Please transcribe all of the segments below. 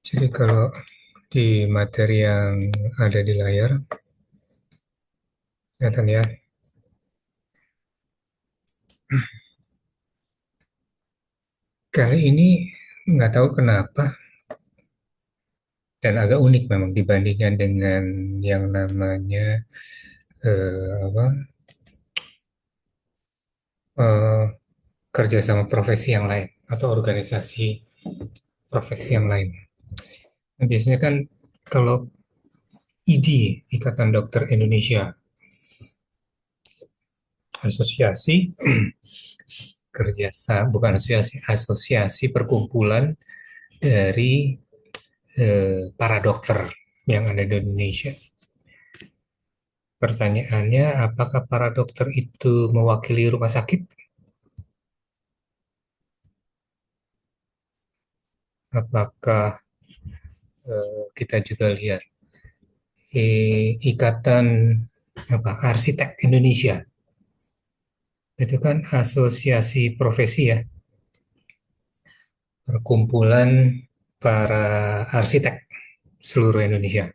Jadi kalau di materi yang ada di layar, kelihatan ya. Kali ini nggak tahu kenapa dan agak unik memang dibandingkan dengan yang namanya apa eh, kerjasama profesi yang lain atau organisasi profesi yang lain. Nah, biasanya kan kalau ID, Ikatan Dokter Indonesia, asosiasi kerjasama bukan asosiasi, asosiasi perkumpulan dari para dokter yang ada di Indonesia. Pertanyaannya, apakah para dokter itu mewakili rumah sakit? Apakah kita juga lihat Ikatan apa Arsitek Indonesia? Itu kan asosiasi profesi ya, perkumpulan para arsitek seluruh Indonesia.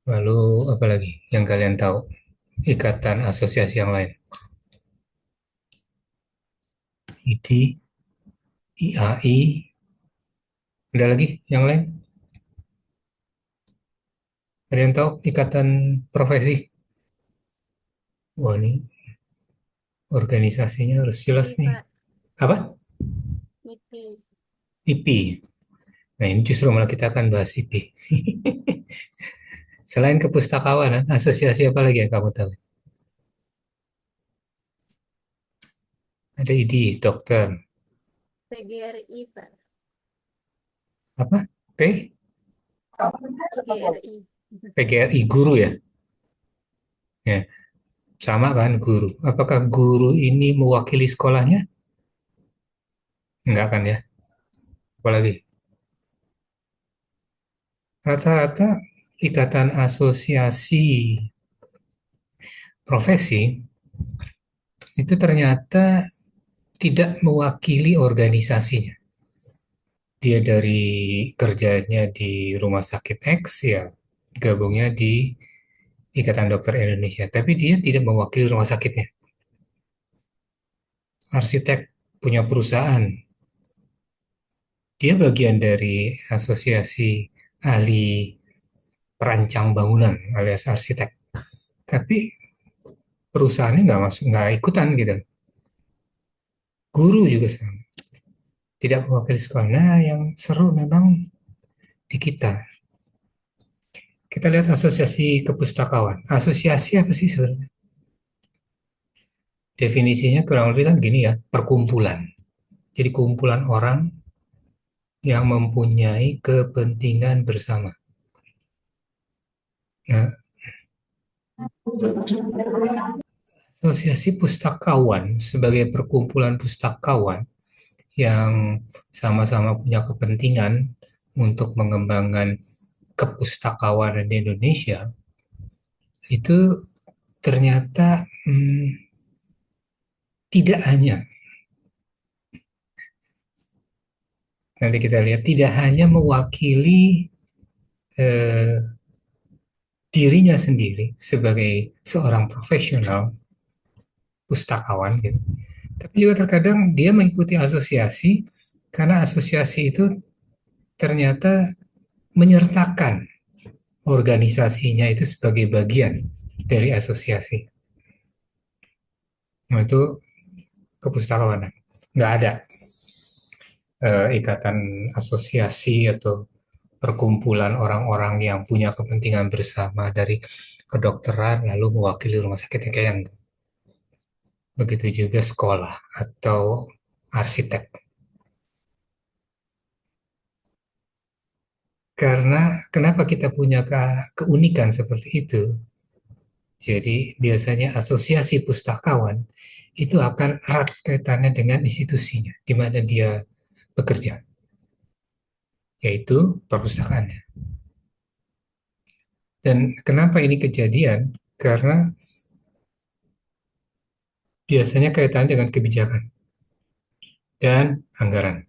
Lalu apa lagi yang kalian tahu? Ikatan asosiasi yang lain. ID, IAI, ada lagi yang lain? Ada yang tahu ikatan profesi? Wah, ini organisasinya harus jelas IP, nih. Pak. Apa? IP. IP. Nah, ini justru malah kita akan bahas IP. Selain kepustakawanan, asosiasi apa lagi yang kamu tahu? Ada ID, dokter. PGRI, Pak. Apa? P? PGRI. PGRI, guru ya? Ya, sama kan guru. Apakah guru ini mewakili sekolahnya? Enggak kan ya? Apalagi? Rata-rata ikatan asosiasi profesi itu ternyata tidak mewakili organisasinya. Dia dari kerjanya di rumah sakit X ya, gabungnya di Ikatan Dokter Indonesia. Tapi dia tidak mewakili rumah sakitnya. Arsitek punya perusahaan, dia bagian dari asosiasi ahli perancang bangunan alias arsitek. Tapi perusahaannya nggak masuk, nggak ikutan gitu. Guru juga sama, tidak mewakili sekolah. Nah, yang seru memang di kita. Kita lihat asosiasi kepustakawan. Asosiasi apa sih sebenarnya? Definisinya kurang lebih kan gini ya, perkumpulan. Jadi kumpulan orang yang mempunyai kepentingan bersama. Nah, asosiasi pustakawan sebagai perkumpulan pustakawan yang sama-sama punya kepentingan untuk mengembangkan kepustakawanan di Indonesia, itu ternyata tidak hanya, nanti kita lihat, tidak hanya mewakili eh, dirinya sendiri sebagai seorang profesional pustakawan gitu. Tapi juga terkadang dia mengikuti asosiasi karena asosiasi itu ternyata menyertakan organisasinya itu sebagai bagian dari asosiasi. Nah, itu kepustakawanan. Nggak ada ikatan asosiasi atau perkumpulan orang-orang yang punya kepentingan bersama dari kedokteran lalu mewakili rumah sakit kayak yang begitu juga sekolah atau arsitek. Karena kenapa kita punya keunikan seperti itu? Jadi biasanya asosiasi pustakawan itu akan erat kaitannya dengan institusinya di mana dia bekerja, yaitu perpustakaannya. Dan kenapa ini kejadian? Karena biasanya kaitannya dengan kebijakan. dan anggaran.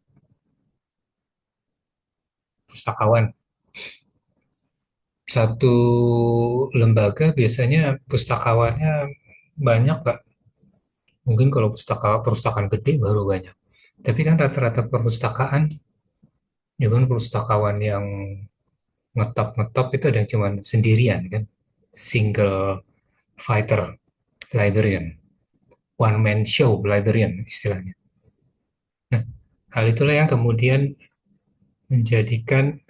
Pustakawan. Satu lembaga biasanya pustakawannya banyak, Pak. Mungkin kalau perpustakaan gede baru banyak. Tapi kan rata-rata perpustakaan, ya kan pustakawan yang ngetop-ngetop itu ada yang cuma sendirian kan. Single fighter librarian. One man show librarian istilahnya. Nah, hal itulah yang kemudian menjadikan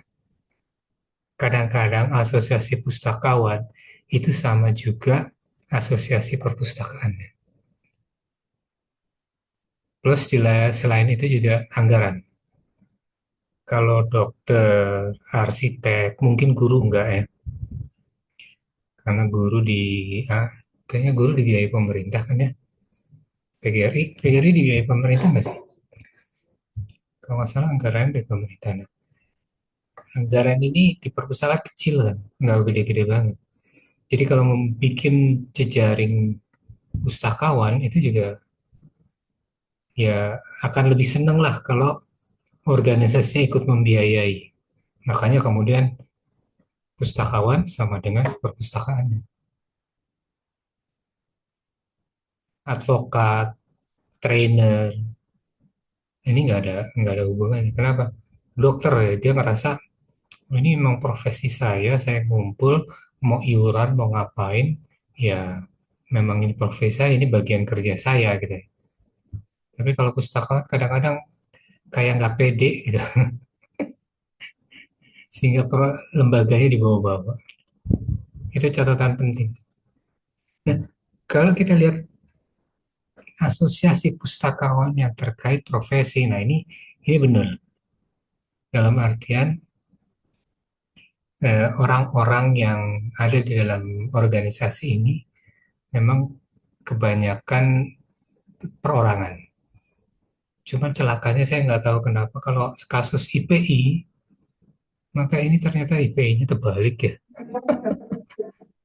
kadang-kadang asosiasi pustakawan itu sama juga asosiasi perpustakaan. Plus selain itu juga anggaran. Kalau dokter, arsitek, mungkin guru enggak ya? Karena guru ah, kayaknya guru dibiayai pemerintah kan ya? PGRI dibiayai pemerintah nggak sih? Kalau nggak salah anggaran dari pemerintah. Nah, anggaran ini di perpustakaan kecil kan, nggak gede-gede banget. Jadi kalau membuat jejaring pustakawan itu juga ya akan lebih seneng lah kalau organisasinya ikut membiayai. Makanya kemudian pustakawan sama dengan perpustakaannya. Advokat, trainer, ini nggak ada hubungannya. Kenapa? Dokter ya, dia ngerasa "Oh, ini memang profesi saya ngumpul, mau iuran, mau ngapain, ya memang ini profesi saya, ini bagian kerja saya gitu ya. Tapi kalau pustakawan kadang-kadang kayak nggak pede gitu, sehingga lembaganya dibawa-bawa. Itu catatan penting. Nah, kalau kita lihat asosiasi pustakawan yang terkait profesi, nah ini benar. Dalam artian orang-orang yang ada di dalam organisasi ini memang kebanyakan perorangan. Cuman celakanya saya nggak tahu kenapa kalau kasus IPI, maka ini ternyata IPI-nya terbalik ya.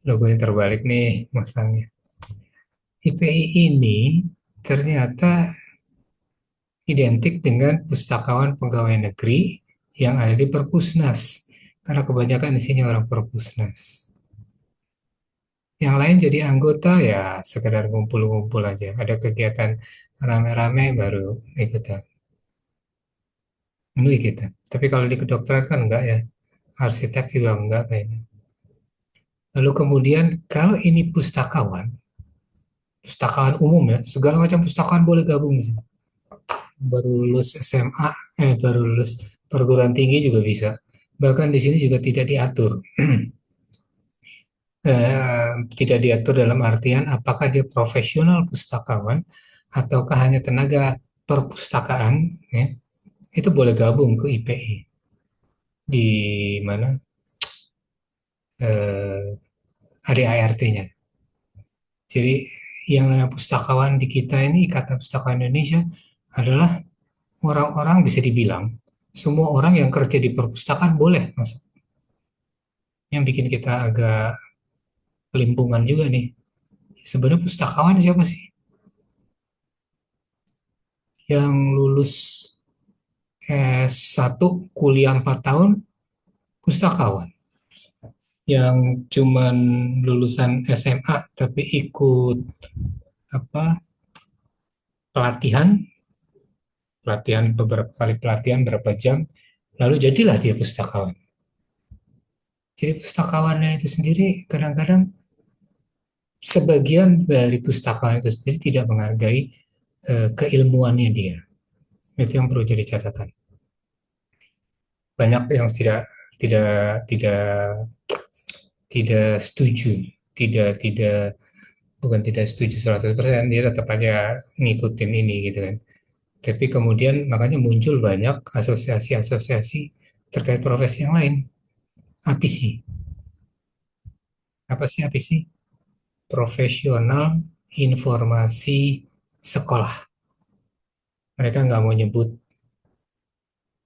Logonya terbalik nih masangnya. IPI ini ternyata identik dengan pustakawan pegawai negeri yang ada di Perpusnas. Karena kebanyakan isinya orang Perpusnas. Yang lain jadi anggota ya sekedar ngumpul-ngumpul aja. Ada kegiatan rame-rame baru ikutan. Ini kita. Tapi kalau di kedokteran kan enggak ya. Arsitek juga enggak kayaknya. Lalu kemudian kalau ini pustakawan, pustakawan umum ya, segala macam pustakawan boleh gabung di sini. Baru lulus SMA, baru lulus perguruan tinggi juga bisa. Bahkan di sini juga tidak diatur. Tidak diatur dalam artian apakah dia profesional pustakawan ataukah hanya tenaga perpustakaan, ya, itu boleh gabung ke IPI. Di mana ada ART-nya. Jadi yang namanya pustakawan di kita ini, Ikatan Pustakawan Indonesia, adalah orang-orang bisa dibilang semua orang yang kerja di perpustakaan boleh masuk. Yang bikin kita agak kelimpungan juga nih. Sebenarnya pustakawan siapa sih? Yang lulus S1 kuliah 4 tahun pustakawan. Yang cuman lulusan SMA tapi ikut apa pelatihan, beberapa kali pelatihan berapa jam, lalu jadilah dia pustakawan. Jadi pustakawannya itu sendiri kadang-kadang sebagian dari pustakawan itu sendiri tidak menghargai keilmuannya dia. Itu yang perlu jadi catatan. Banyak yang tidak tidak tidak setuju, tidak bukan tidak setuju 100%, dia tetap aja ngikutin ini gitu kan. Tapi kemudian makanya muncul banyak asosiasi-asosiasi terkait profesi yang lain. APISI. Apa sih APISI? Profesional Informasi Sekolah. Mereka nggak mau nyebut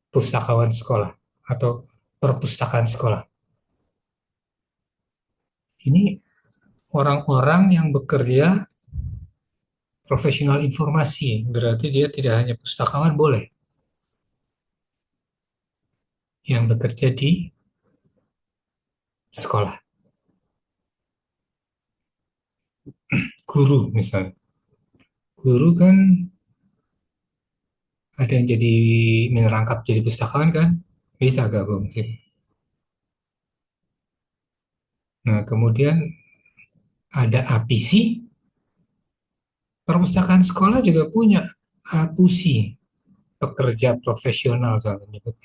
pustakawan sekolah atau perpustakaan sekolah. Ini orang-orang yang bekerja profesional informasi, berarti dia tidak hanya pustakawan boleh, yang bekerja di sekolah, guru misalnya. Guru kan ada yang jadi merangkap jadi pustakawan kan, bisa gabung sih. Nah, kemudian ada APC, perpustakaan sekolah juga punya APUSI, pekerja profesional saya menyebut.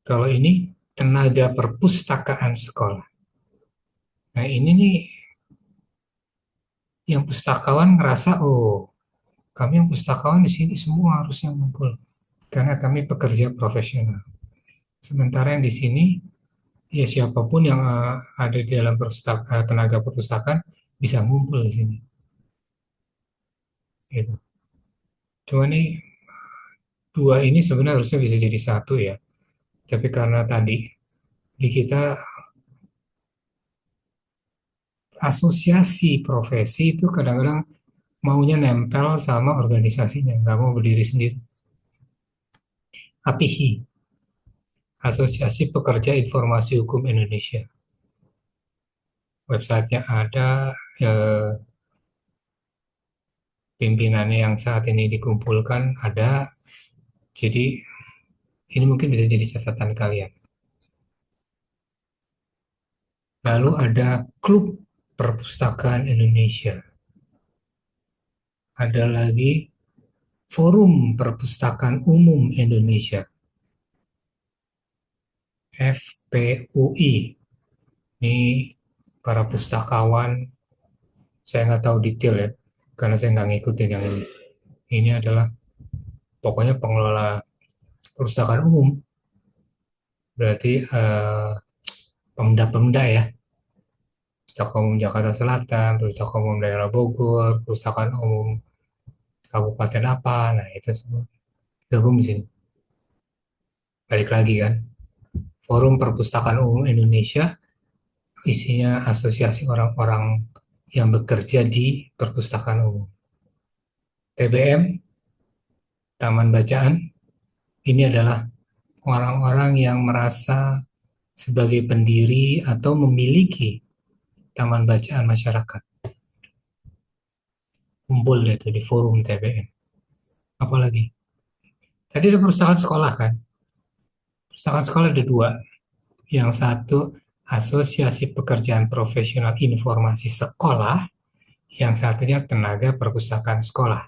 Kalau ini tenaga perpustakaan sekolah. Nah, ini nih yang pustakawan ngerasa, oh, kami yang pustakawan di sini semua harusnya ngumpul karena kami pekerja profesional. Sementara yang di sini, ya siapapun yang ada di dalam tenaga perpustakaan bisa ngumpul di sini. Gitu. Cuma nih dua ini sebenarnya harusnya bisa jadi satu ya. Tapi karena tadi di kita asosiasi profesi itu kadang-kadang maunya nempel sama organisasinya, nggak mau berdiri sendiri. APIHI, Asosiasi Pekerja Informasi Hukum Indonesia. Websitenya ada, eh, pimpinannya yang saat ini dikumpulkan ada, jadi ini mungkin bisa jadi catatan kalian. Lalu ada Klub Perpustakaan Indonesia. Ada lagi Forum Perpustakaan Umum Indonesia, FPUI. Ini para pustakawan, saya nggak tahu detail ya, karena saya nggak ngikutin yang ini. Ini adalah pokoknya pengelola perpustakaan umum, berarti pemda-pemda ya, Pustaka Umum Jakarta Selatan, Pustaka Umum Daerah Bogor, Pustakaan Umum Kabupaten apa, nah itu semua gabung di sini. Balik lagi kan, Forum Perpustakaan Umum Indonesia isinya asosiasi orang-orang yang bekerja di perpustakaan umum. TBM, Taman Bacaan, ini adalah orang-orang yang merasa sebagai pendiri atau memiliki taman bacaan masyarakat. Kumpul deh tuh di forum TBM. Apalagi? Tadi ada perpustakaan sekolah kan? Perpustakaan sekolah ada dua. Yang satu Asosiasi Pekerjaan Profesional Informasi Sekolah, yang satunya Tenaga Perpustakaan Sekolah.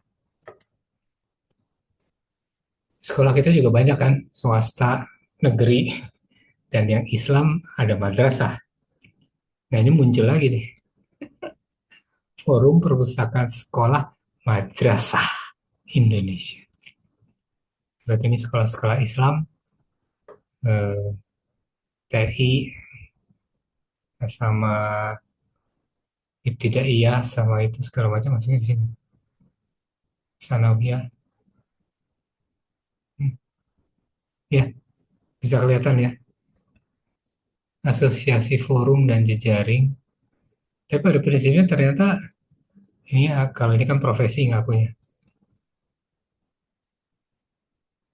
Sekolah kita juga banyak kan, swasta, negeri, dan yang Islam ada madrasah. Nah ini muncul lagi nih, Forum Perpustakaan Sekolah Madrasah Indonesia. Berarti ini sekolah-sekolah Islam, TI, sama Ibtidaiyah, sama itu segala macam masuknya di sini. Sanawiyah, hmm, ya bisa kelihatan ya. Asosiasi forum dan jejaring. Tapi pada prinsipnya ternyata ini kalau ini kan profesi ngakunya.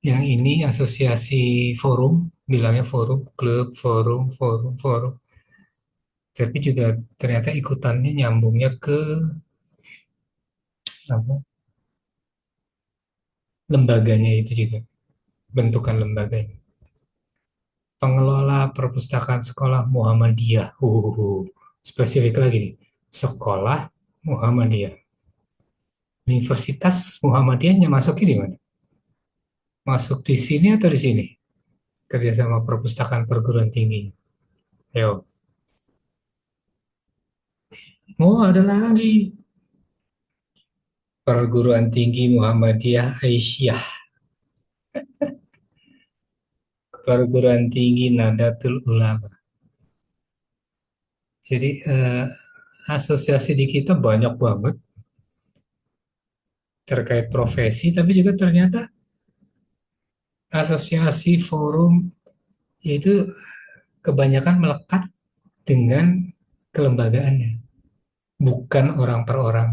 Yang ini asosiasi forum, bilangnya forum, klub, forum, forum, forum. Tapi juga ternyata ikutannya nyambungnya ke apa, lembaganya itu juga, bentukan lembaganya. Pengelola perpustakaan sekolah Muhammadiyah. Spesifik lagi nih. Sekolah Muhammadiyah. Universitas Muhammadiyahnya masuknya di mana? Masuk di sini atau di sini? Kerjasama perpustakaan perguruan tinggi. Ayo. Oh, ada lagi. Perguruan Tinggi Muhammadiyah Aisyah. Perguruan Tinggi Nahdlatul Ulama. Jadi asosiasi di kita banyak banget terkait profesi, tapi juga ternyata asosiasi forum yaitu kebanyakan melekat dengan kelembagaannya, bukan orang per orang.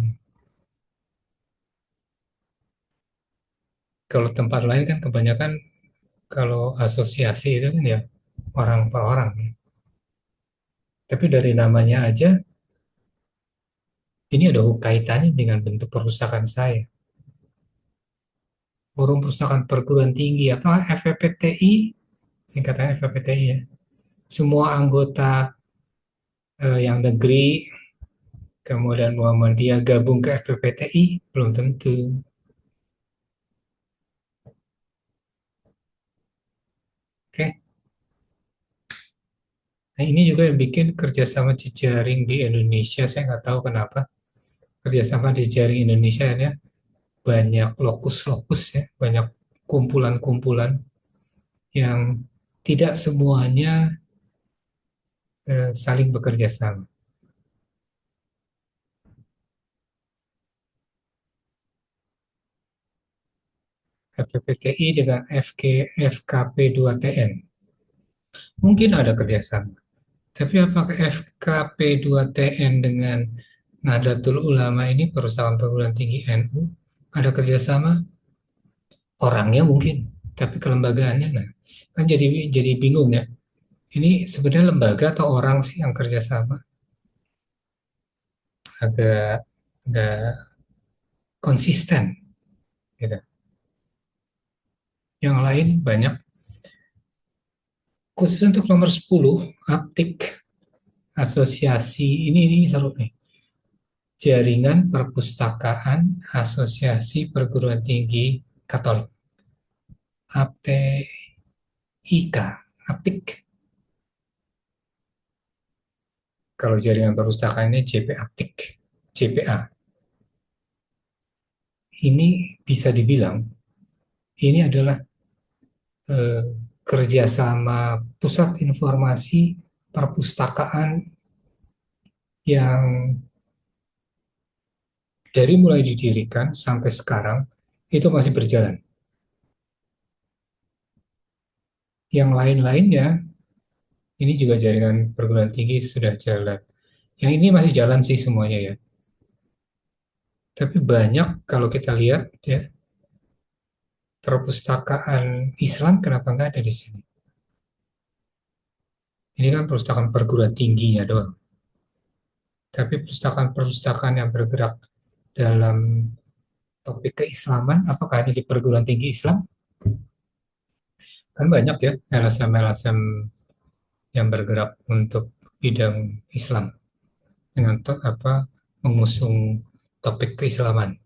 Kalau tempat lain kan kebanyakan kalau asosiasi itu kan ya orang per orang. Tapi dari namanya aja, ini ada kaitannya dengan bentuk perpustakaan saya. Forum Perpustakaan Perguruan Tinggi, apa FPPTI, singkatannya FPPTI ya. Semua anggota yang negeri, kemudian Muhammadiyah gabung ke FPPTI, belum tentu. Oke. Nah, ini juga yang bikin kerjasama jejaring di Indonesia, saya nggak tahu kenapa. Kerjasama di jejaring Indonesia ya, banyak lokus-lokus ya, banyak kumpulan-kumpulan yang tidak semuanya saling bekerja sama. FPPTI dengan FKP2TN. Mungkin ada kerjasama. Tapi apakah FKP2TN dengan Nahdlatul Ulama ini perusahaan perguruan tinggi NU ada kerjasama? Orangnya mungkin, tapi kelembagaannya nah. Kan jadi bingung ya. Ini sebenarnya lembaga atau orang sih yang kerjasama? Agak agak konsisten gitu. Yang lain banyak. Khusus untuk nomor 10, Aptik Asosiasi ini seru nih. Jaringan Perpustakaan Asosiasi Perguruan Tinggi Katolik. APTIK, Aptik. Kalau jaringan perpustakaannya JP Aptik, JPA. Ini bisa dibilang ini adalah eh, kerjasama pusat informasi perpustakaan yang dari mulai didirikan sampai sekarang itu masih berjalan. Yang lain-lainnya ini juga jaringan perguruan tinggi sudah jalan. Yang ini masih jalan sih semuanya ya. Tapi banyak kalau kita lihat ya, perpustakaan Islam kenapa nggak ada di sini? Ini kan perpustakaan perguruan tingginya doang. Tapi perpustakaan-perpustakaan yang bergerak dalam topik keislaman, apakah ada di perguruan tinggi Islam? Kan banyak ya LSM-LSM yang bergerak untuk bidang Islam dengan mengusung topik keislaman.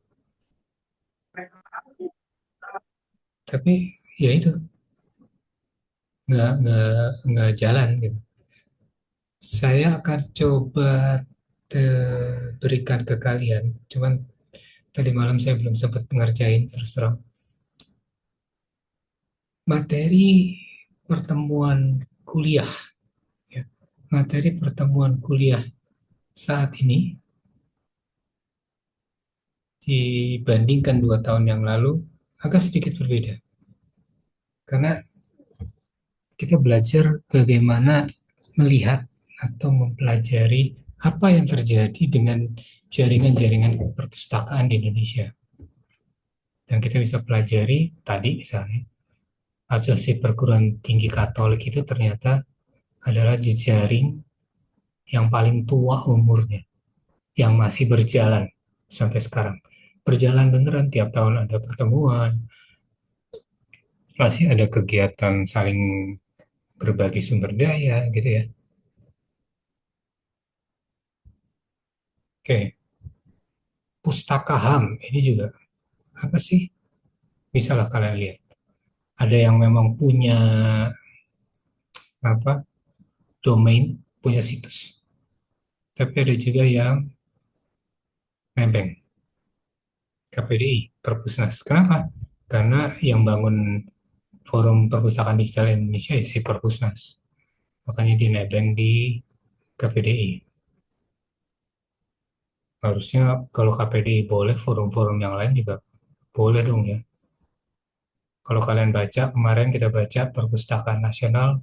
Tapi ya itu nggak jalan gitu. Saya akan coba berikan ke kalian. Cuman tadi malam saya belum sempat ngerjain terus terang. Materi pertemuan kuliah, ya. Materi pertemuan kuliah saat ini dibandingkan 2 tahun yang lalu agak sedikit berbeda. Karena kita belajar bagaimana melihat atau mempelajari apa yang terjadi dengan jaringan-jaringan perpustakaan di Indonesia. Dan kita bisa pelajari tadi misalnya, asosiasi perguruan tinggi Katolik itu ternyata adalah jejaring yang paling tua umurnya, yang masih berjalan sampai sekarang. Berjalan beneran tiap tahun ada pertemuan, masih ada kegiatan saling berbagi sumber daya gitu ya. Oke, pustaka HAM ini juga apa sih? Bisa lah kalian lihat. Ada yang memang punya apa domain, punya situs. Tapi ada juga yang nebeng, KPDI, Perpusnas. Kenapa? Karena yang bangun Forum Perpustakaan Digital Indonesia ya si Perpusnas. Makanya di nebeng di KPDI. Harusnya kalau KPDI boleh, forum-forum yang lain juga boleh dong ya. Kalau kalian baca, kemarin kita baca Perpustakaan Nasional,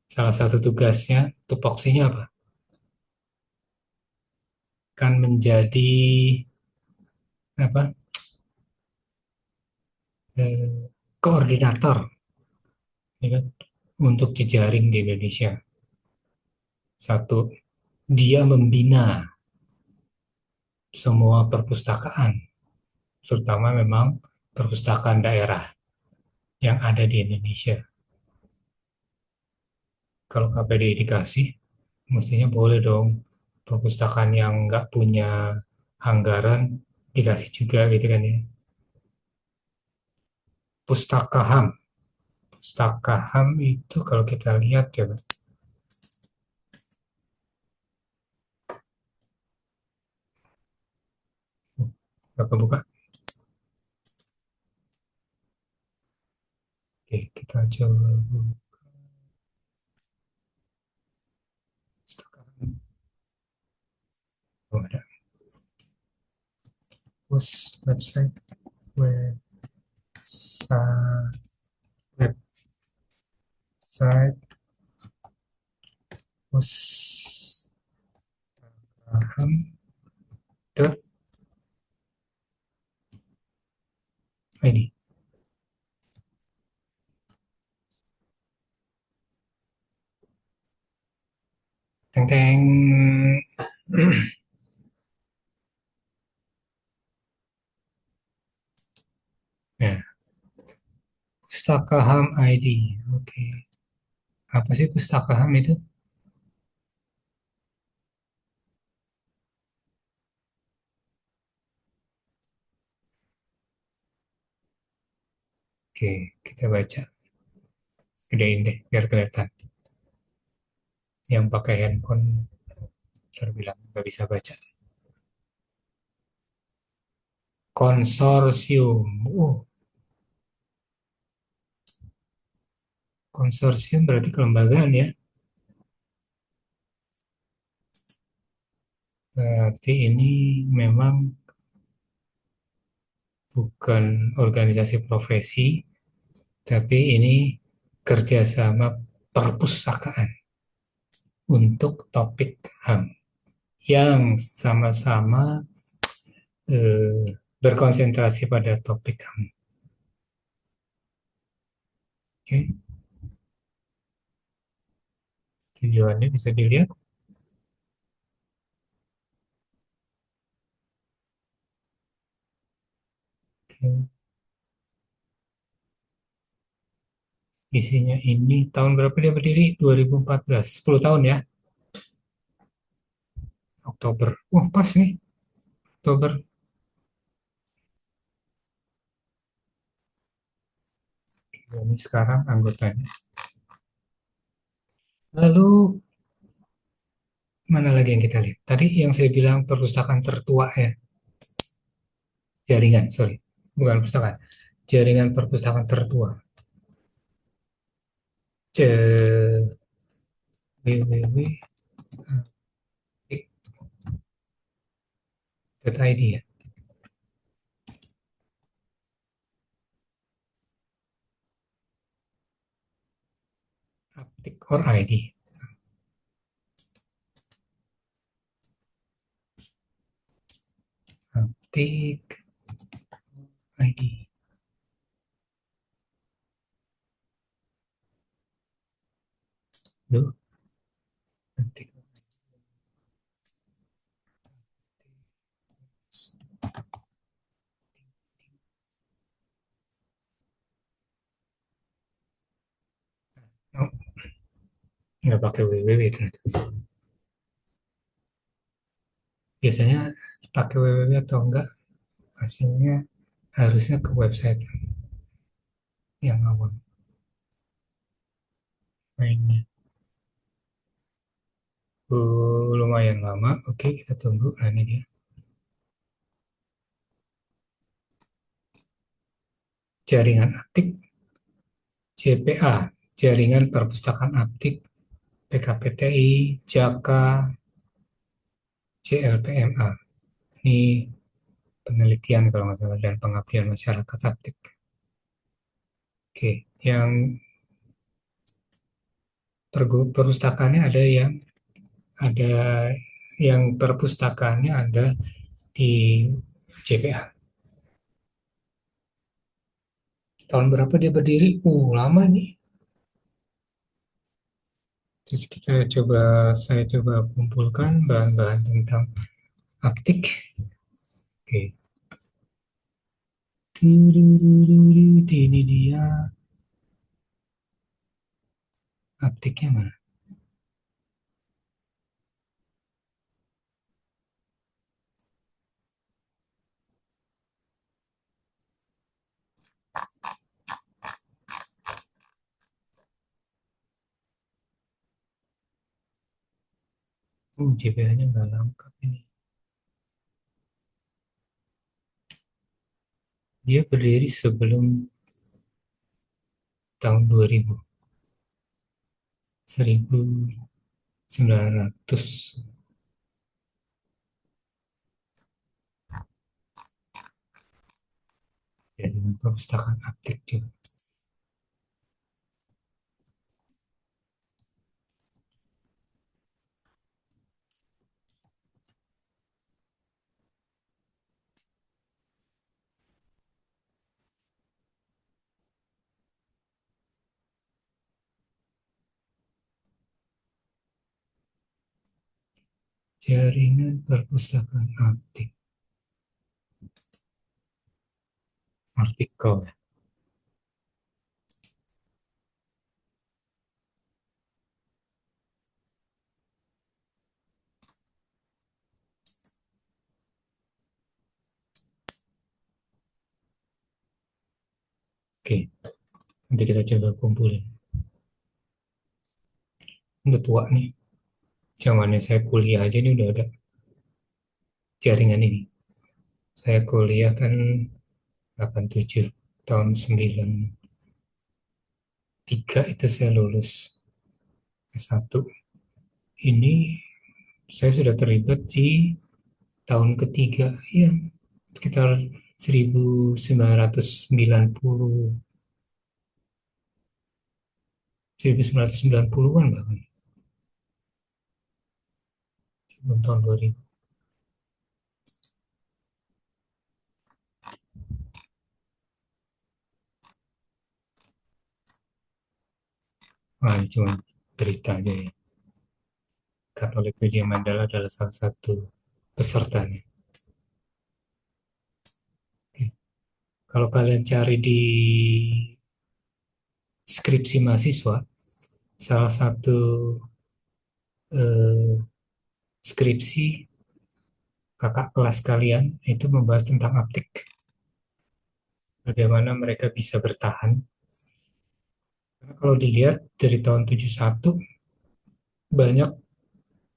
salah satu tugasnya, tupoksinya apa? Kan menjadi apa koordinator, ya kan, untuk jejaring di Indonesia. Satu, dia membina semua perpustakaan, terutama memang perpustakaan daerah yang ada di Indonesia. Kalau KPD dikasih, mestinya boleh dong perpustakaan yang nggak punya anggaran dikasih juga gitu kan ya. Pustaka HAM. Pustaka HAM itu kalau kita lihat ya, buka-buka. Oke, kita coba pustaka HAM. Oh, ada. Pus website, website, website, pustaka HAM. Dot ID. Teng teng. Nah, pustaka HAM ID. Oke. Apa sih pustaka HAM itu? Oke, kita baca. Gedein deh, biar kelihatan. Yang pakai handphone terbilang nggak bisa baca. Konsorsium. Konsorsium berarti kelembagaan ya. Berarti ini memang bukan organisasi profesi, tapi ini kerjasama perpustakaan untuk topik HAM yang sama-sama berkonsentrasi pada topik HAM. Oke, tujuannya bisa dilihat. Oke. Isinya ini tahun berapa dia berdiri? 2014. 10 tahun ya, Oktober. Wah, pas nih, Oktober. Ini sekarang anggotanya. Lalu mana lagi yang kita lihat? Tadi yang saya bilang perpustakaan tertua ya, jaringan, sorry, bukan perpustakaan, jaringan perpustakaan tertua. C www.id ya, Aptik or ID, Aptik ID. Duh, Aptik. Oh, nggak pakai www ternyata. Biasanya pakai www atau enggak, hasilnya harusnya ke website yang awal mainnya. Lumayan lama. Oke, kita tunggu. Nah, ini dia. Jaringan Aptik, JPA, Jaringan Perpustakaan Aptik, PKPTI, JAKA, JLPMA. Ini penelitian kalau nggak salah dan pengabdian masyarakat Aptik. Oke, yang perpustakaannya ada yang perpustakaannya ada di JPA. Tahun berapa dia berdiri? Lama nih. Terus saya coba kumpulkan bahan-bahan tentang aptik. Oke. Ini dia aptiknya mana? JPA-nya nggak lengkap ini. Dia berdiri sebelum tahun 2000, 1900. Ya, dengan perpustakaan aptik juga. Jaringan perpustakaan aptik. Artikel ya. Oke, nanti kita coba kumpulin. Udah tua nih. Zamannya saya kuliah aja nih udah ada jaringan ini. Saya kuliah kan 87, tahun 93 itu saya lulus S1. Ini saya sudah terlibat di tahun ketiga, ya sekitar 1990, 1990-an bahkan, sebelum tahun 2000. Wah, ini cuma berita aja ya. Katolik Widya Mandala adalah salah satu pesertanya. Oke. Kalau kalian cari di skripsi mahasiswa, salah satu eh, skripsi kakak kelas kalian itu membahas tentang aptek, bagaimana mereka bisa bertahan. Karena kalau dilihat dari tahun 71 banyak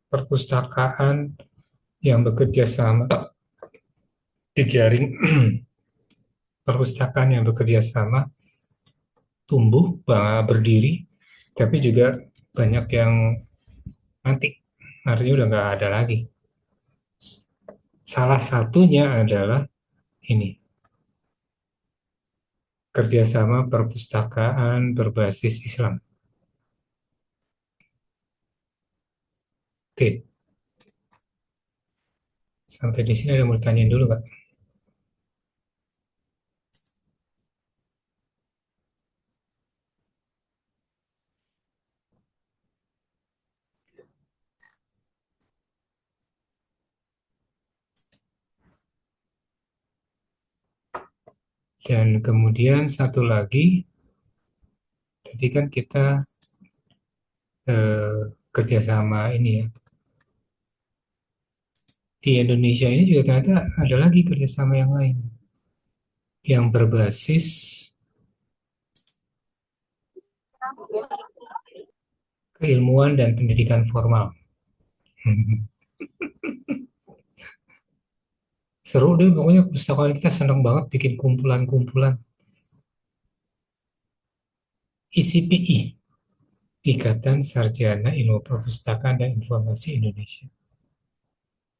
perpustakaan yang bekerja sama, jejaring perpustakaan yang bekerja sama tumbuh, berdiri, tapi juga banyak yang mati. Artinya udah nggak ada lagi. Salah satunya adalah ini, kerjasama perpustakaan berbasis Islam. Oke, sampai di sini ada mau tanyain dulu, Kak. Dan kemudian satu lagi, tadi kan kita kerjasama ini ya. Di Indonesia ini juga ternyata ada lagi kerjasama yang lain, yang berbasis keilmuan dan pendidikan formal. Seru deh, pokoknya perpustakaan kita senang banget bikin kumpulan-kumpulan. ICPI, Ikatan Sarjana Ilmu Perpustakaan dan Informasi Indonesia.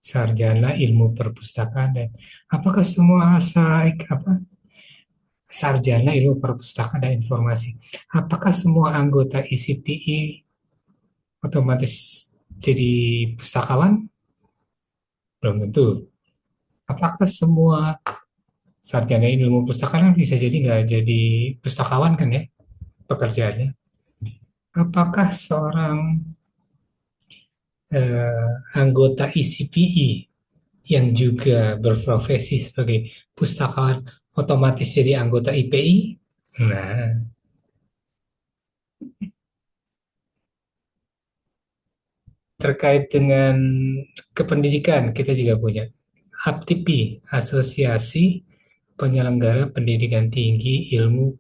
Sarjana Ilmu Perpustakaan dan apakah semua sarjana ilmu perpustakaan dan informasi? Apakah semua anggota ICPI otomatis jadi pustakawan? Belum tentu. Apakah semua Sarjana ilmu pustakaan bisa jadi nggak jadi pustakawan kan ya pekerjaannya. Apakah seorang anggota ICPI yang juga berprofesi sebagai pustakawan otomatis jadi anggota IPI? Nah, terkait dengan kependidikan kita juga punya APTIPI, Asosiasi Penyelenggara Pendidikan Tinggi Ilmu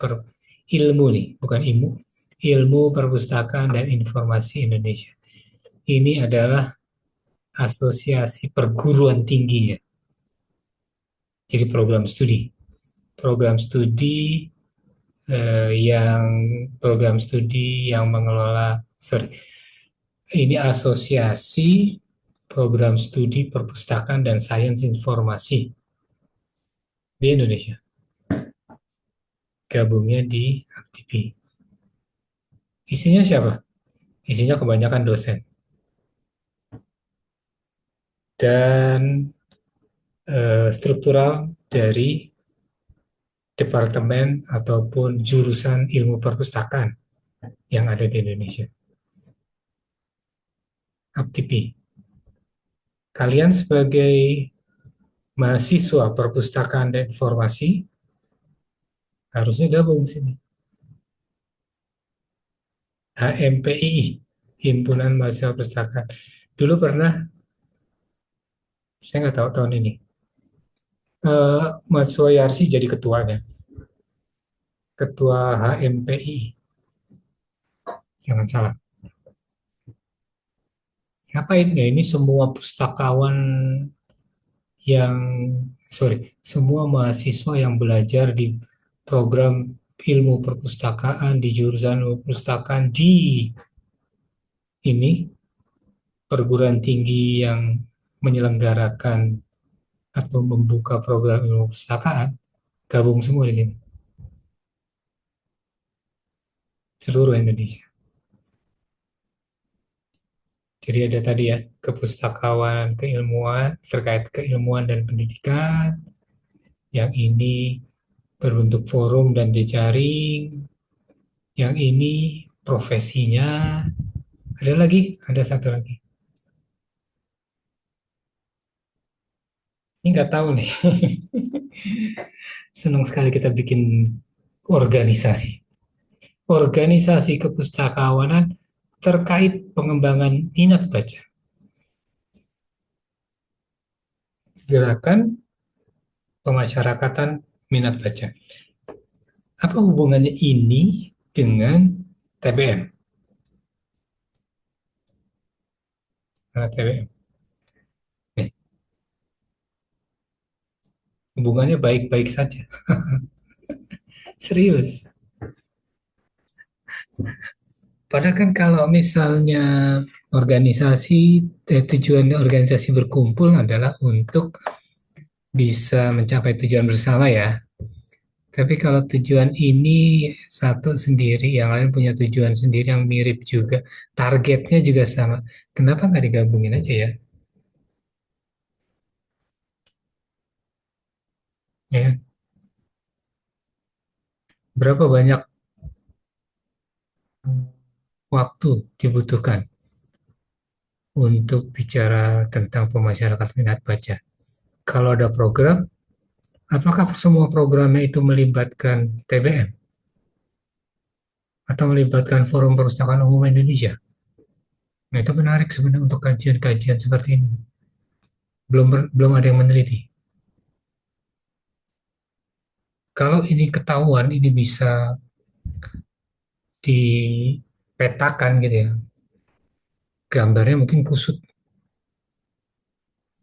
nih, bukan ilmu, Ilmu Perpustakaan dan Informasi Indonesia. Ini adalah asosiasi perguruan tingginya. Jadi program studi yang program studi yang mengelola, sorry, ini asosiasi program studi perpustakaan dan sains informasi di Indonesia. Gabungnya di AKTIPI. Isinya siapa? Isinya kebanyakan dosen dan struktural dari departemen ataupun jurusan ilmu perpustakaan yang ada di Indonesia. AKTIPI. Kalian sebagai mahasiswa perpustakaan dan informasi harusnya gabung sini. HMPII, Himpunan Mahasiswa Perpustakaan. Dulu pernah, saya nggak tahu tahun ini, Mas Woyarsi jadi ketuanya, ketua HMPI, jangan salah. Ngapain ya ini semua pustakawan yang, sorry, semua mahasiswa yang belajar di program ilmu perpustakaan, di jurusan ilmu perpustakaan, di ini perguruan tinggi yang menyelenggarakan atau membuka program ilmu perpustakaan, gabung semua di sini, seluruh Indonesia. Jadi ada tadi ya, kepustakawanan, keilmuan, terkait keilmuan dan pendidikan, yang ini berbentuk forum dan jejaring, yang ini profesinya, ada lagi, ada satu lagi. Ini nggak tahu nih, senang sekali kita bikin organisasi. Organisasi kepustakawanan terkait pengembangan minat baca. Gerakan pemasyarakatan minat baca. Apa hubungannya ini dengan TBM? TBM. Nih, hubungannya baik-baik saja. Serius. Padahal kan kalau misalnya organisasi, tujuan organisasi berkumpul adalah untuk bisa mencapai tujuan bersama ya. Tapi kalau tujuan ini satu sendiri, yang lain punya tujuan sendiri yang mirip juga, targetnya juga sama. Kenapa nggak digabungin aja ya? Ya, berapa banyak waktu dibutuhkan untuk bicara tentang pemasyarakatan minat baca? Kalau ada program, apakah semua programnya itu melibatkan TBM atau melibatkan Forum Perpustakaan Umum Indonesia? Nah, itu menarik sebenarnya untuk kajian-kajian seperti ini. Belum ada yang meneliti. Kalau ini ketahuan, ini bisa dipetakan gitu ya. Gambarnya mungkin kusut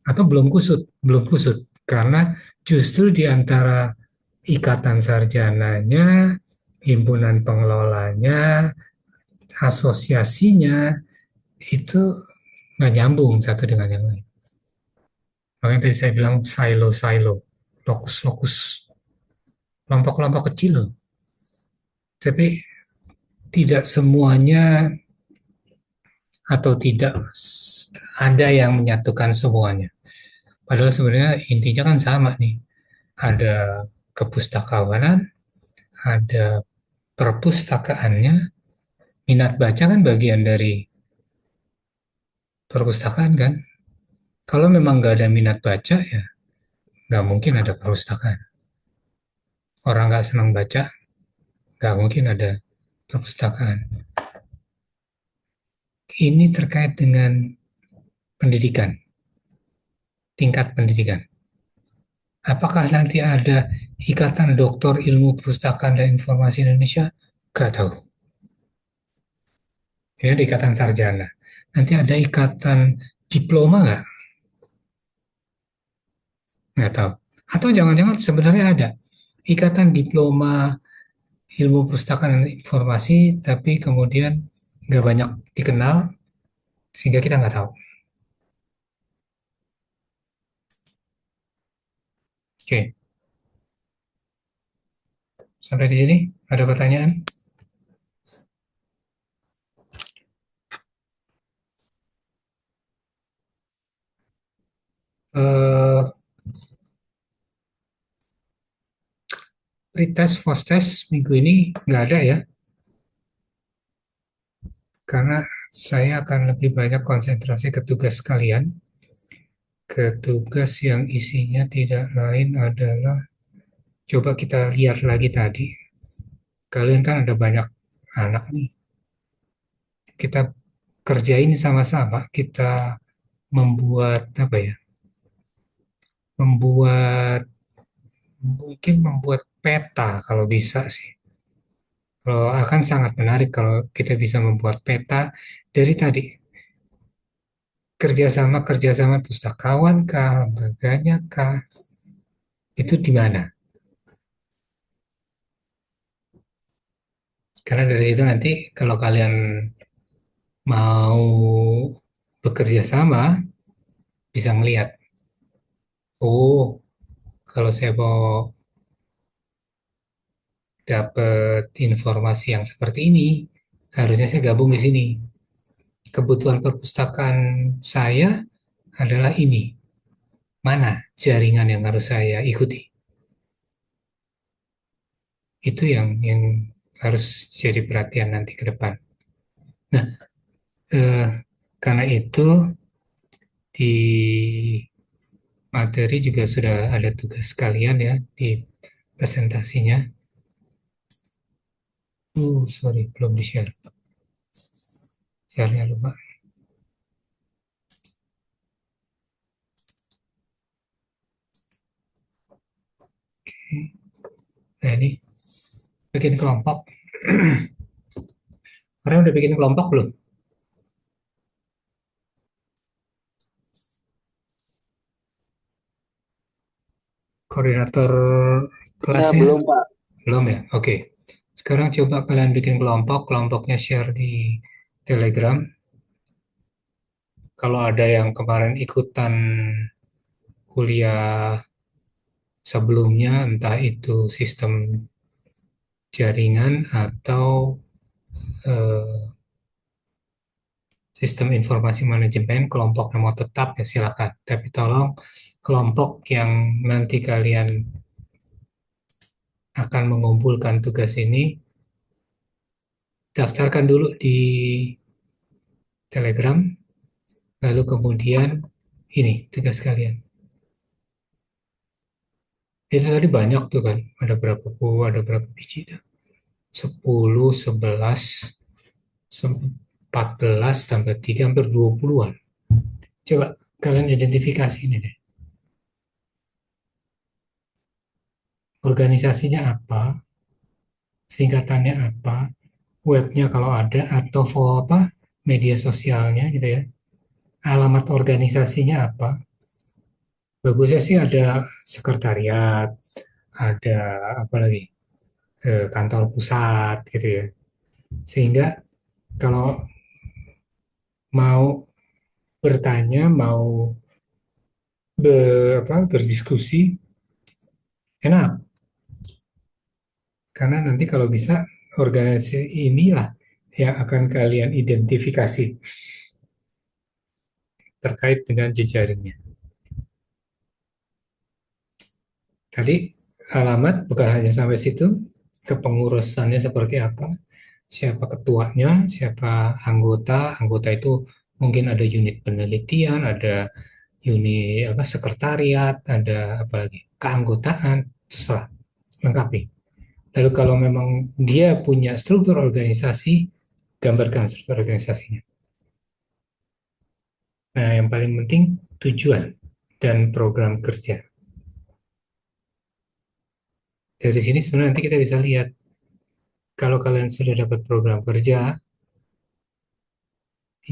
atau belum kusut karena justru di antara ikatan sarjananya, himpunan pengelolanya, asosiasinya itu nggak nyambung satu dengan yang lain. Makanya tadi saya bilang silo-silo, lokus-lokus, kelompok-kelompok kecil. Tapi tidak semuanya atau tidak ada yang menyatukan semuanya. Padahal sebenarnya intinya kan sama nih. ada kepustakawanan, ada perpustakaannya. Minat baca kan bagian dari perpustakaan kan. Kalau memang nggak ada minat baca ya nggak mungkin ada perpustakaan. Orang nggak senang baca nggak mungkin ada perpustakaan. Ini terkait dengan pendidikan, tingkat pendidikan. Apakah nanti ada Ikatan Doktor Ilmu Perpustakaan dan Informasi Indonesia? Nggak tahu. Ini ada ikatan sarjana. Nanti ada ikatan diploma nggak? Nggak tahu. Atau jangan-jangan sebenarnya ada ikatan diploma ilmu perpustakaan dan informasi, tapi kemudian nggak banyak dikenal, sehingga kita nggak tahu. Oke, sampai di sini ada pertanyaan? Eh, Pretest, post-test minggu ini nggak ada ya, karena saya akan lebih banyak konsentrasi ke tugas kalian, ke tugas yang isinya tidak lain adalah, coba kita lihat lagi tadi, kalian kan ada banyak anak nih, kita kerjain sama-sama, kita membuat apa ya, membuat mungkin membuat peta kalau bisa sih. Kalau akan sangat menarik kalau kita bisa membuat peta dari tadi, kerjasama pustakawan kah, lembaganya kah, itu di mana? Karena dari situ nanti kalau kalian mau bekerja sama, bisa ngelihat, oh kalau saya mau dapat informasi yang seperti ini, harusnya saya gabung di sini. Kebutuhan perpustakaan saya adalah ini. Mana jaringan yang harus saya ikuti? Itu yang harus jadi perhatian nanti ke depan. Nah, eh, karena itu di materi juga sudah ada tugas kalian ya di presentasinya. Sorry, belum di-share. Share-nya lupa. Nah, ini bikin kelompok. Kalian udah bikin kelompok belum? Koordinator Ya, kelasnya? belum, Pak. Belum ya? Oke. Sekarang coba kalian bikin kelompok, kelompoknya share di Telegram. Kalau ada yang kemarin ikutan kuliah sebelumnya, entah itu sistem jaringan atau eh, sistem informasi manajemen, kelompok yang mau tetap ya silakan. Tapi tolong kelompok yang nanti kalian akan mengumpulkan tugas ini, daftarkan dulu di Telegram, lalu kemudian ini tugas kalian. Itu tadi banyak tuh kan, ada berapa buku, ada berapa biji dah. 10, 11, 14 tambah 3 hampir 20-an. Coba kalian identifikasi ini deh. Organisasinya apa, singkatannya apa, webnya kalau ada, atau apa, media sosialnya gitu ya. Alamat organisasinya apa. Bagusnya sih ada sekretariat, ada apa lagi, kantor pusat gitu ya. Sehingga kalau mau bertanya, mau berdiskusi, enak. Karena nanti kalau bisa organisasi inilah yang akan kalian identifikasi terkait dengan jejaringnya. Tadi alamat bukan hanya sampai situ, kepengurusannya seperti apa, siapa ketuanya, siapa anggota. Anggota itu mungkin ada unit penelitian, ada unit apa sekretariat, ada apa lagi keanggotaan, terserah lengkapi. Lalu kalau memang dia punya struktur organisasi, gambarkan struktur organisasinya. Nah, yang paling penting tujuan dan program kerja. Dari sini sebenarnya nanti kita bisa lihat kalau kalian sudah dapat program kerja,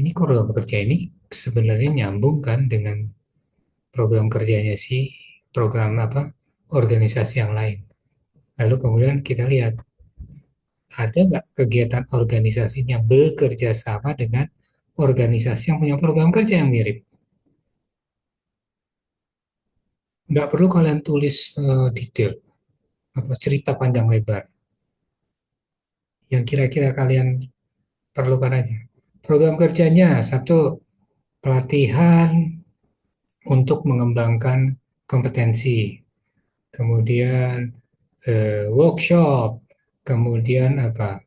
ini program kerja ini sebenarnya nyambung kan dengan program kerjanya si program apa organisasi yang lain. Lalu kemudian kita lihat ada nggak kegiatan organisasinya bekerja sama dengan organisasi yang punya program kerja yang mirip. Nggak perlu kalian tulis detail, apa cerita panjang lebar. Yang kira-kira kalian perlukan aja. Program kerjanya satu, pelatihan untuk mengembangkan kompetensi, kemudian workshop, kemudian apa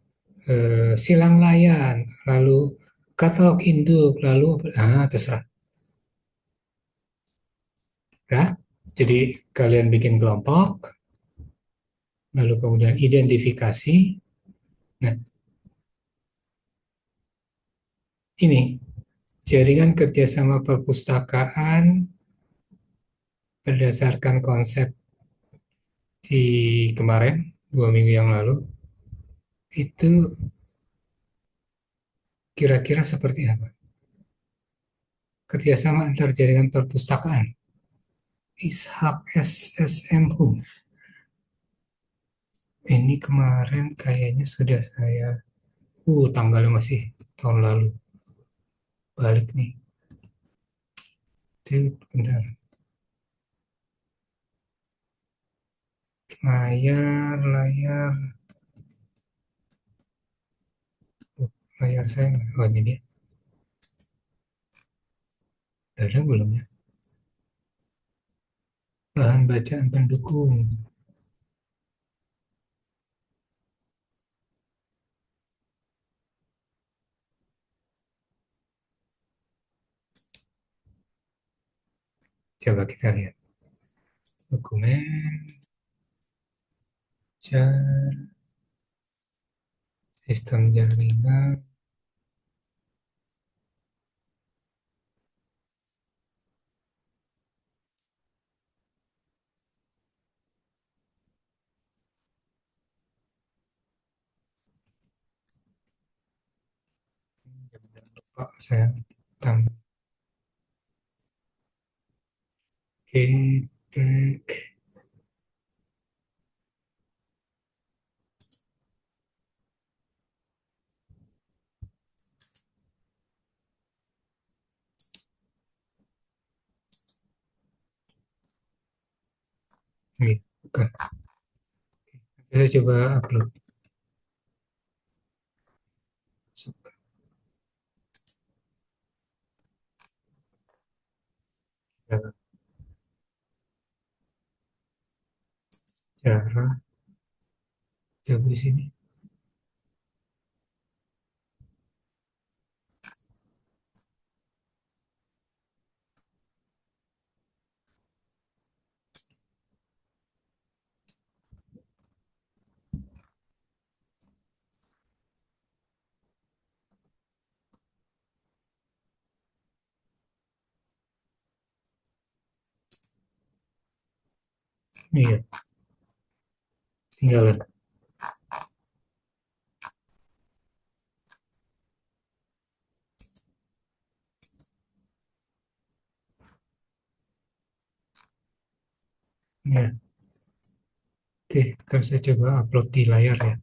silang layan, lalu katalog induk, lalu terserah ya. Jadi kalian bikin kelompok, lalu kemudian identifikasi. Nah, ini jaringan kerjasama perpustakaan berdasarkan konsep di kemarin 2 minggu yang lalu itu kira-kira seperti apa? Kerjasama antar jaringan perpustakaan. Ishak SSM Hum. Ini kemarin kayaknya sudah saya, tanggalnya masih tahun lalu. Balik nih. Bentar. Layar, layar saya. Oh, ini dia. Ada belum ya? Bahan bacaan pendukung. Coba kita lihat. Dokumen, sistem jaringan. Jangan lupa saya tambah feedback. Ini bukan. Saya coba upload. Cara, coba di sini. Iya, tinggalan. Ya, oke, kan saya coba upload di layar ya.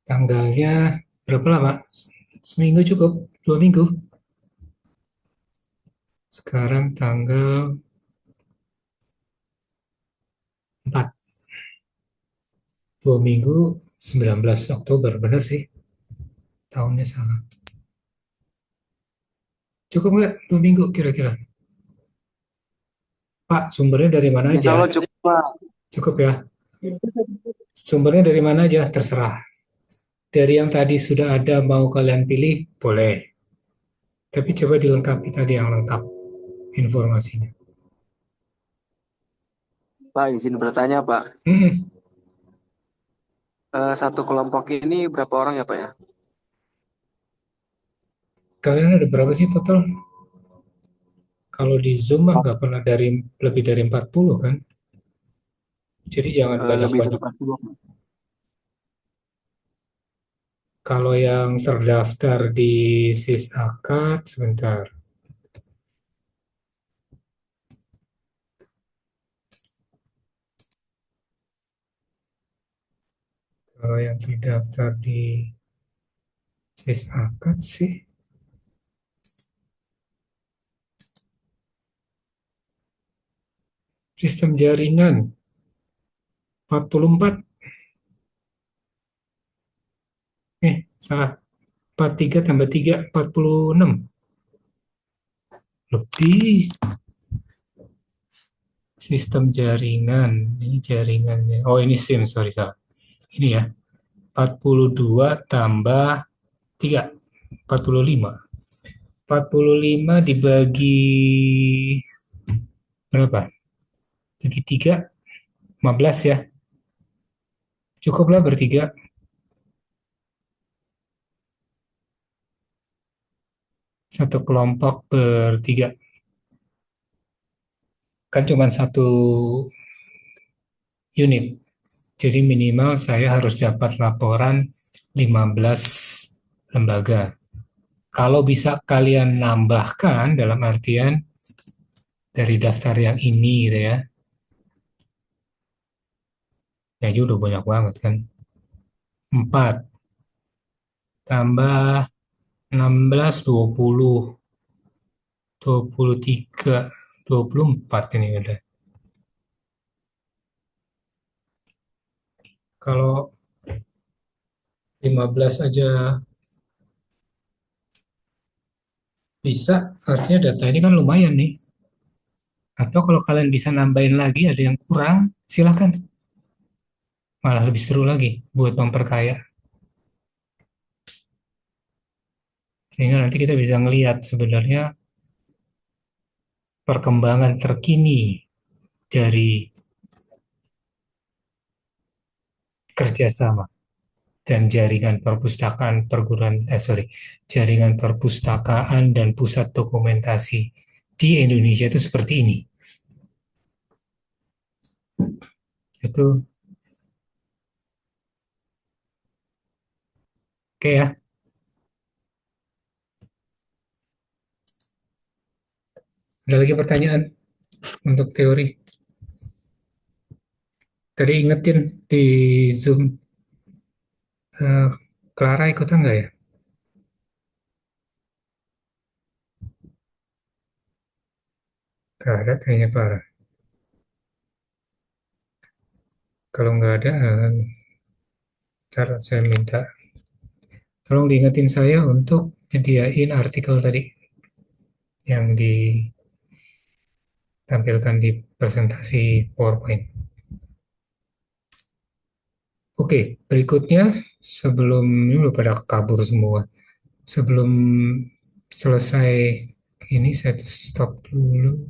Tanggalnya berapa lama? Seminggu cukup? 2 minggu? Sekarang tanggal 4. 2 minggu 19 Oktober, bener sih, tahunnya salah. Cukup nggak 2 minggu kira-kira? Pak, sumbernya dari mana Insya aja? Allah cukup, Pak. Cukup ya. Sumbernya dari mana aja? Terserah. Dari yang tadi sudah ada mau kalian pilih, boleh. Tapi coba dilengkapi tadi yang lengkap informasinya. Pak, izin bertanya, Pak. Hmm, Satu kelompok ini berapa orang ya, Pak ya? kalian ada berapa sih total? Kalau di Zoom mah nggak pernah dari lebih dari 40 kan? Jadi jangan Lebih dari banyak-banyak. 40. Kalau yang terdaftar di SIS Akad, sebentar. Kalau yang terdaftar di SIS Akad sih, sistem jaringan 44. Salah. 43 tambah 3, 46. Lebih. Sistem jaringan. Ini jaringannya. Oh, ini SIM, sorry, salah. Ini ya. 42 tambah 3, 45. 45 dibagi berapa? Bagi 3, 15 ya. Cukuplah bertiga. Satu kelompok bertiga. Kan cuma satu unit. Jadi minimal saya harus dapat laporan 15 lembaga. Kalau bisa kalian nambahkan dalam artian dari daftar yang ini gitu ya. Ya juga udah banyak banget kan. 4 tambah 16, 20, 23, 24 ini udah. Kalau 15 aja bisa, artinya data ini kan lumayan nih. Atau kalau kalian bisa nambahin lagi ada yang kurang, silakan. Malah lebih seru lagi buat memperkaya. Sehingga nanti kita bisa ngelihat sebenarnya perkembangan terkini dari kerjasama dan jaringan perpustakaan perguruan, jaringan perpustakaan dan pusat dokumentasi di Indonesia itu seperti ini. Itu oke ya. Ada lagi pertanyaan untuk teori? Tadi ingetin di Zoom, eh, Clara ikutan nggak ya? Nggak ada kayaknya Clara. Kalau nggak ada, ntar saya minta tolong diingetin saya untuk nyediain artikel tadi yang ditampilkan di presentasi PowerPoint. Oke, berikutnya sebelum ini udah pada kabur semua. Sebelum selesai ini saya stop dulu.